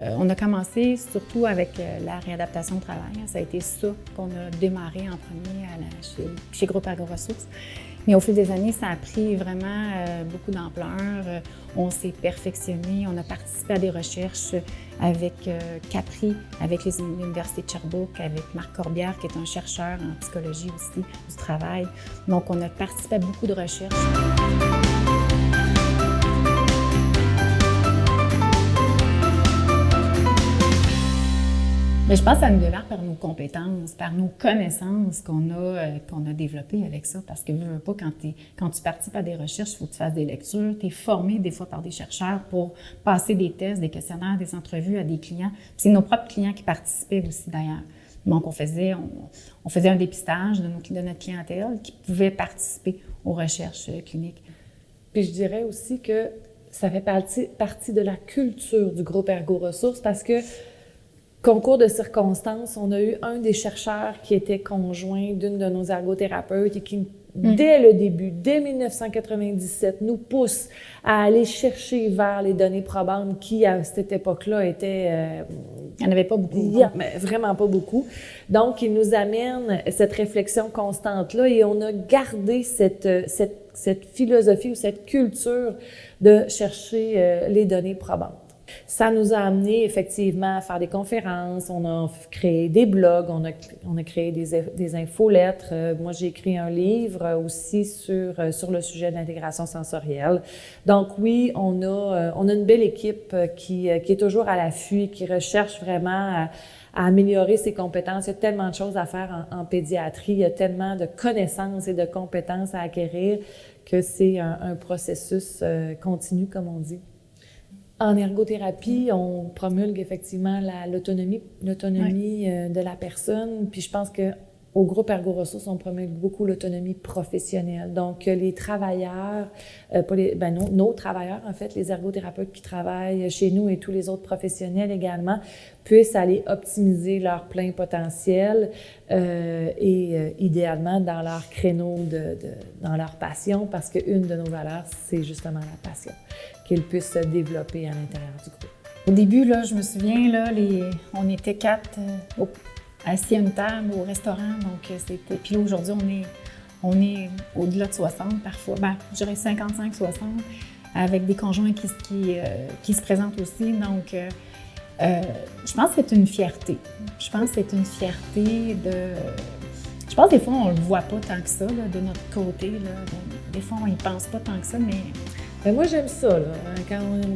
On a commencé surtout avec la réadaptation au travail. Ça a été ça qu'on a démarré en premier chez Groupe AgroRessources. Mais au fil des années, ça a pris vraiment beaucoup d'ampleur. On s'est perfectionné, on a participé à des recherches avec Capri, avec l'Université de Sherbrooke, avec Marc Corbière, qui est un chercheur en psychologie aussi du travail. Donc, on a participé à beaucoup de recherches. Mais je pense que ça nous démarre par nos compétences, par nos connaissances qu'on a développées avec ça. Parce que, veux pas, quand tu participes à des recherches, il faut que tu fasses des lectures. Tu es formé des fois par des chercheurs pour passer des tests, des questionnaires, des entrevues à des clients. Puis c'est nos propres clients qui participaient aussi d'ailleurs. Donc, on faisait un dépistage de notre clientèle qui pouvait participer aux recherches cliniques. Puis je dirais aussi que ça fait partie de la culture du groupe AgroRessources parce que concours de circonstances, on a eu un des chercheurs qui était conjoint d'une de nos ergothérapeutes et qui, dès le début, dès 1997, nous pousse à aller chercher vers les données probantes qui, à cette époque-là, étaient... Il n'y en avait pas beaucoup. Mais vraiment pas beaucoup. Donc, il nous amène cette réflexion constante-là et on a gardé cette philosophie ou cette culture de chercher les données probantes. Ça nous a amené effectivement à faire des conférences, on a créé des blogs, on a créé des infolettres. Moi, j'ai écrit un livre aussi sur le sujet de l'intégration sensorielle. Donc oui, on a une belle équipe qui est toujours à l'affût, qui recherche vraiment à améliorer ses compétences. Il y a tellement de choses à faire en pédiatrie, il y a tellement de connaissances et de compétences à acquérir que c'est un processus continu, comme on dit. En ergothérapie, on promulgue effectivement l'autonomie de la personne. Puis je pense qu'au groupe AgroRessources, on promulgue beaucoup l'autonomie professionnelle. Donc, les travailleurs, nos travailleurs, en fait, les ergothérapeutes qui travaillent chez nous et tous les autres professionnels également, puissent aller optimiser leur plein potentiel et idéalement dans leur créneau, dans leur passion, parce qu'une de nos valeurs, c'est justement la passion, qu'ils puissent se développer à l'intérieur du groupe. Au début, là, je me souviens, là, on était 4 assis à une table au restaurant, donc c'était... Puis là, aujourd'hui, on est au-delà de 60 parfois, je dirais 55-60, avec des conjoints qui se présentent aussi, donc... je pense que c'est une fierté. Je pense des fois, on le voit pas tant que ça, là, de notre côté. Là. Des fois, on y pense pas tant que ça, mais... Ben moi, j'aime ça, là, quand on est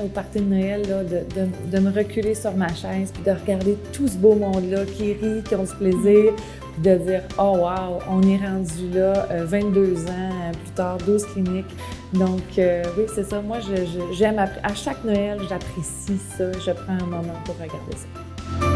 au party de Noël, là, de me reculer sur ma chaise puis de regarder tout ce beau monde-là qui rit, qui ont du plaisir, puis de dire « Oh wow, on est rendu là, 22 ans plus tard, 12 cliniques. » Donc, oui, c'est ça. Moi, j'aime, à chaque Noël, j'apprécie ça. Je prends un moment pour regarder ça.